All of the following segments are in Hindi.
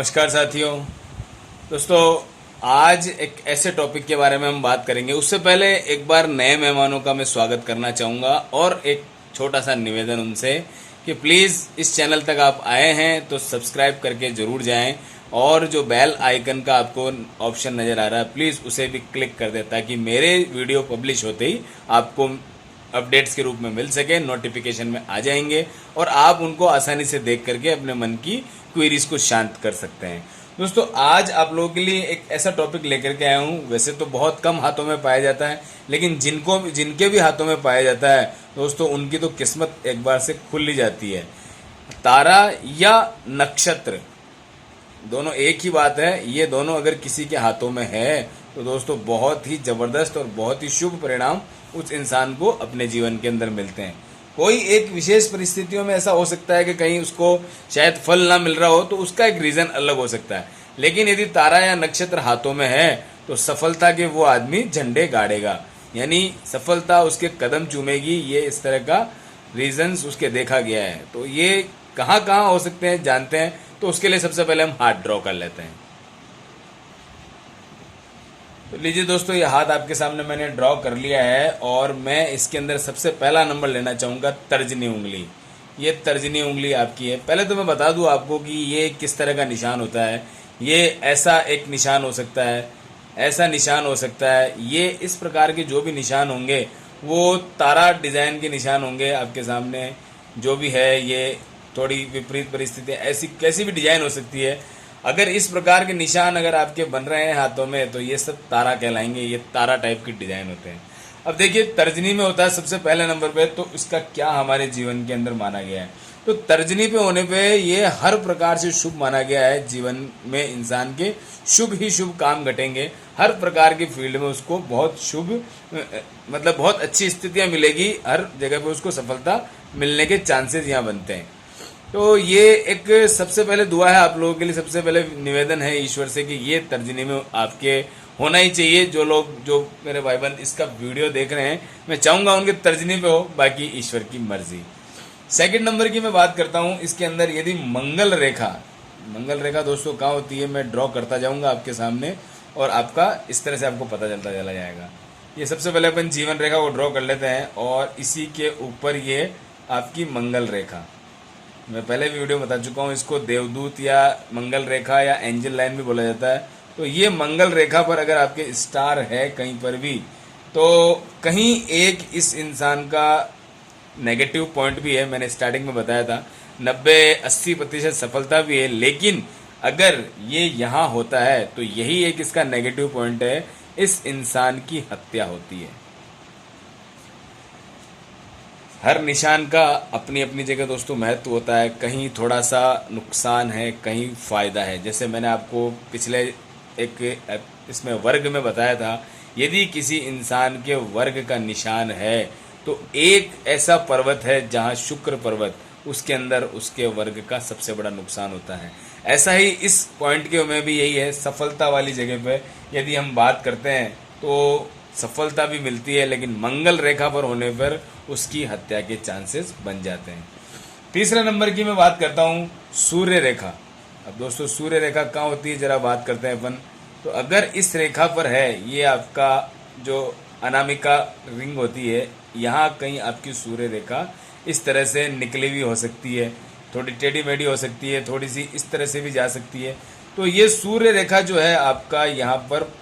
नमस्कार साथियों। दोस्तों, आज एक ऐसे टॉपिक के बारे में हम बात करेंगे। उससे पहले एक बार नए मेहमानों का मैं स्वागत करना चाहूँगा और एक छोटा सा निवेदन उनसे कि प्लीज़ इस चैनल तक आप आए हैं तो सब्सक्राइब करके ज़रूर जाएं और जो बेल आइकन का आपको ऑप्शन नज़र आ रहा है प्लीज़ उसे भी क्लिक कर दें ताकि मेरे वीडियो पब्लिश होते ही आपको अपडेट्स के रूप में मिल सके, नोटिफिकेशन में आ जाएंगे और आप उनको आसानी से देख करके अपने मन की क्वेरीज को शांत कर सकते हैं। दोस्तों, आज आप लोगों के लिए एक ऐसा टॉपिक लेकर के आया हूँ। वैसे तो बहुत कम हाथों में पाया जाता है, लेकिन जिनके भी हाथों में पाया जाता है दोस्तों, उनकी तो किस्मत एक बार से खुल ही जाती है। तारा या नक्षत्र दोनों एक ही बात है। ये दोनों अगर किसी के हाथों में है तो दोस्तों बहुत ही ज़बरदस्त और बहुत ही शुभ परिणाम उस इंसान को अपने जीवन के अंदर मिलते हैं। कोई एक विशेष परिस्थितियों में ऐसा हो सकता है कि कहीं उसको शायद फल ना मिल रहा हो, तो उसका एक रीज़न अलग हो सकता है। लेकिन यदि तारा या नक्षत्र हाथों में है तो सफलता के वो आदमी झंडे गाड़ेगा, यानी सफलता उसके कदम चूमेगी। ये इस तरह का रीजंस उसके देखा गया है। तो ये कहाँ कहाँ हो सकते हैं जानते हैं। तो उसके लिए सबसे पहले हम हाथ ड्रॉ कर लेते हैं। तो लीजिए दोस्तों, ये हाथ आपके सामने मैंने ड्रॉ कर लिया है और मैं इसके अंदर सबसे पहला नंबर लेना चाहूँगा तर्जनी उंगली। ये तर्जनी उंगली आपकी है। पहले तो मैं बता दूँ आपको कि ये किस तरह का निशान होता है। ये ऐसा एक निशान हो सकता है, ऐसा निशान हो सकता है। ये इस प्रकार के जो भी निशान होंगे वो तारा डिज़ाइन के निशान होंगे आपके सामने। जो भी है ये थोड़ी विपरीत परिस्थितियाँ, ऐसी कैसी भी डिजाइन हो सकती है। अगर इस प्रकार के निशान अगर आपके बन रहे हैं हाथों में तो ये सब तारा कहलाएंगे। ये तारा टाइप के डिजाइन होते हैं। अब देखिए, तर्जनी में होता है सबसे पहले नंबर पे, तो इसका क्या हमारे जीवन के अंदर माना गया है। तो तर्जनी पे होने पे ये हर प्रकार से शुभ माना गया है। जीवन में इंसान के शुभ ही शुभ काम घटेंगे। हर प्रकार की फील्ड में उसको बहुत शुभ मतलब बहुत अच्छी स्थितियां मिलेगी। हर जगह पे उसको सफलता मिलने के चांसेस यहाँ बनते हैं। तो ये एक सबसे पहले दुआ है आप लोगों के लिए। सबसे पहले निवेदन है ईश्वर से कि ये तर्जनी में आपके होना ही चाहिए। जो लोग, जो मेरे भाईबंद इसका वीडियो देख रहे हैं, मैं चाहूँगा उनके तर्जनी पे हो, बाकी ईश्वर की मर्जी। सेकंड नंबर की मैं बात करता हूँ। इसके अंदर यदि मंगल रेखा दोस्तों कहाँ होती है, मैं ड्रॉ करता जाऊँगा आपके सामने और आपका इस तरह से आपको पता चलता चला जाएगा। ये सबसे पहले अपन जीवन रेखा को ड्रॉ कर लेते हैं और इसी के ऊपर ये आपकी मंगल रेखा। मैं पहले भी वीडियो बता चुका हूँ, इसको देवदूत या मंगल रेखा या एंजल लाइन भी बोला जाता है। तो ये मंगल रेखा पर अगर आपके स्टार है कहीं पर भी, तो कहीं एक इस इंसान का नेगेटिव पॉइंट भी है। मैंने स्टार्टिंग में बताया था 90-80% सफलता भी है, लेकिन अगर ये यहाँ होता है तो यही एक इसका नेगेटिव पॉइंट है। इस इंसान की हत्या होती है। हर निशान का अपनी अपनी जगह दोस्तों महत्व होता है। कहीं थोड़ा सा नुकसान है, कहीं फ़ायदा है। जैसे मैंने आपको पिछले एक इसमें वर्ग में बताया था, यदि किसी इंसान के वर्ग का निशान है तो एक ऐसा पर्वत है जहाँ शुक्र पर्वत, उसके अंदर उसके वर्ग का सबसे बड़ा नुकसान होता है। ऐसा ही इस पॉइंट के में भी यही है। सफलता वाली जगह पे यदि हम बात करते हैं तो सफलता भी मिलती है, लेकिन मंगल रेखा पर होने पर उसकी हत्या के चांसेस बन जाते हैं। तीसरा नंबर की मैं बात करता हूँ सूर्य रेखा। अब दोस्तों, सूर्य रेखा कहाँ होती है जरा बात करते हैं अपन। तो अगर इस रेखा पर है, ये आपका जो अनामिका रिंग होती है, यहाँ कहीं आपकी सूर्य रेखा इस तरह से निकली हुई हो सकती है, थोड़ी टेढ़ी मेढ़ी हो सकती है, थोड़ी सी इस तरह से भी जा सकती है। तो ये सूर्य रेखा जो है आपका यहाँ पर,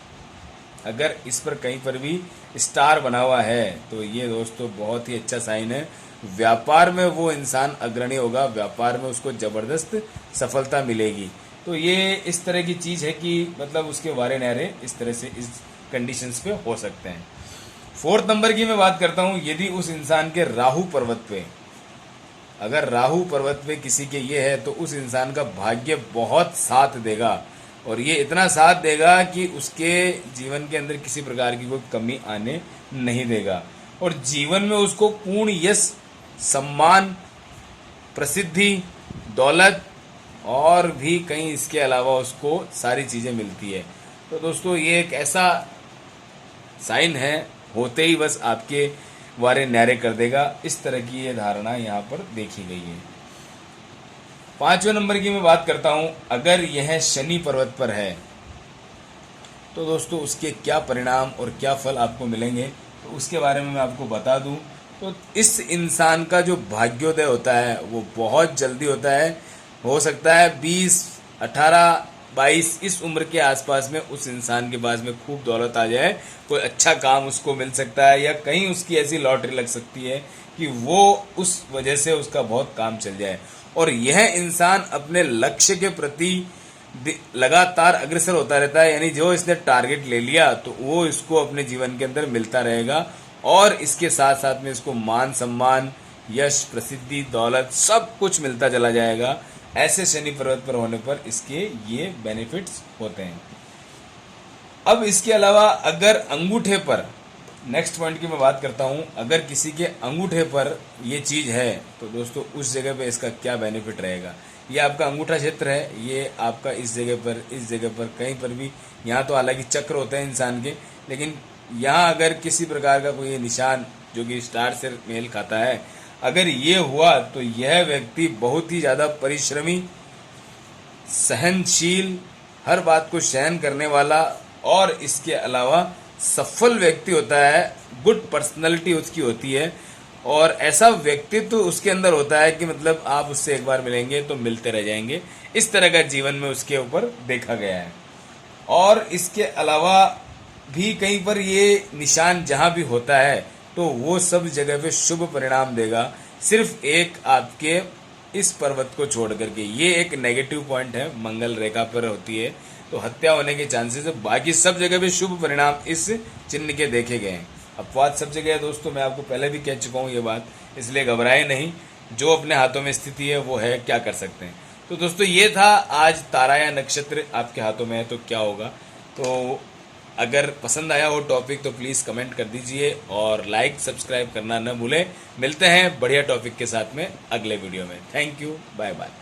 अगर इस पर कहीं पर भी स्टार बना हुआ है तो ये दोस्तों बहुत ही अच्छा साइन है। व्यापार में वो इंसान अग्रणी होगा, व्यापार में उसको ज़बरदस्त सफलता मिलेगी। तो ये इस तरह की चीज़ है कि मतलब उसके वारे नारे इस तरह से इस कंडीशंस पे हो सकते हैं। फोर्थ नंबर की मैं बात करता हूँ। यदि उस इंसान के राहु पर्वत पे, अगर राहु पर्वत पे किसी के ये है तो उस इंसान का भाग्य बहुत साथ देगा और ये इतना साथ देगा कि उसके जीवन के अंदर किसी प्रकार की कोई कमी आने नहीं देगा और जीवन में उसको पूर्ण यश, सम्मान, प्रसिद्धि, दौलत और भी कहीं इसके अलावा उसको सारी चीज़ें मिलती है। तो दोस्तों, ये एक ऐसा साइन है, होते ही बस आपके वारे न्यारे कर देगा। इस तरह की ये धारणा यहाँ पर देखी गई है। 5वें नंबर की मैं बात करता हूं, अगर यह शनि पर्वत पर है तो दोस्तों उसके क्या परिणाम और क्या फल आपको मिलेंगे, तो उसके बारे में मैं आपको बता दूं। तो इस इंसान का जो भाग्योदय होता है वो बहुत जल्दी होता है। हो सकता है 20, 18, 22 इस उम्र के आसपास में उस इंसान के पास में खूब दौलत आ जाए, कोई अच्छा काम उसको मिल सकता है, या कहीं उसकी ऐसी लॉटरी लग सकती है कि वो उस वजह से उसका बहुत काम चल जाए। और यह इंसान अपने लक्ष्य के प्रति लगातार अग्रसर होता रहता है, यानी जो इसने टारगेट ले लिया तो वो इसको अपने जीवन के अंदर मिलता रहेगा, और इसके साथ साथ में इसको मान सम्मान, यश, प्रसिद्धि, दौलत सब कुछ मिलता चला जाएगा। ऐसे शनि पर्वत पर होने पर इसके ये बेनिफिट्स होते हैं। अब इसके अलावा अगर अंगूठे पर, नेक्स्ट पॉइंट की मैं बात करता हूं, अगर किसी के अंगूठे पर ये चीज़ है तो दोस्तों उस जगह पे इसका क्या बेनिफिट रहेगा। ये आपका अंगूठा क्षेत्र है, ये आपका इस जगह पर, इस जगह पर, कहीं पर भी। यहाँ तो हालांकि चक्र होते हैं इंसान के, लेकिन यहाँ अगर किसी प्रकार का कोई निशान जो कि स्टार से मेल खाता है, अगर ये हुआ तो यह व्यक्ति बहुत ही ज़्यादा परिश्रमी, सहनशील, हर बात को सहन करने वाला और इसके अलावा सफल व्यक्ति होता है। गुड पर्सनैलिटी उसकी होती है, और ऐसा व्यक्तित्व उसके अंदर होता है कि मतलब आप उससे एक बार मिलेंगे तो मिलते रह जाएंगे। इस तरह का जीवन में उसके ऊपर देखा गया है। और इसके अलावा भी कहीं पर ये निशान जहाँ भी होता है तो वो सब जगह पे शुभ परिणाम देगा, सिर्फ एक आपके इस पर्वत को छोड़ करके। ये एक नेगेटिव पॉइंट है, मंगल रेखा पर होती है तो हत्या होने के चांसेस है, बाकी सब जगह पे शुभ परिणाम इस चिन्ह के देखे गए हैं। अपवाद सब जगह है दोस्तों, मैं आपको पहले भी कह चुका हूँ ये बात, इसलिए घबराए नहीं। जो अपने हाथों में स्थिति है वो है, क्या कर सकते हैं। तो दोस्तों ये था आज तारा या नक्षत्र आपके हाथों में है तो क्या होगा। तो अगर पसंद आया हो टॉपिक तो प्लीज़ कमेंट कर दीजिए और लाइक सब्सक्राइब करना न भूलें। मिलते हैं बढ़िया टॉपिक के साथ में अगले वीडियो में। Thank you, bye bye.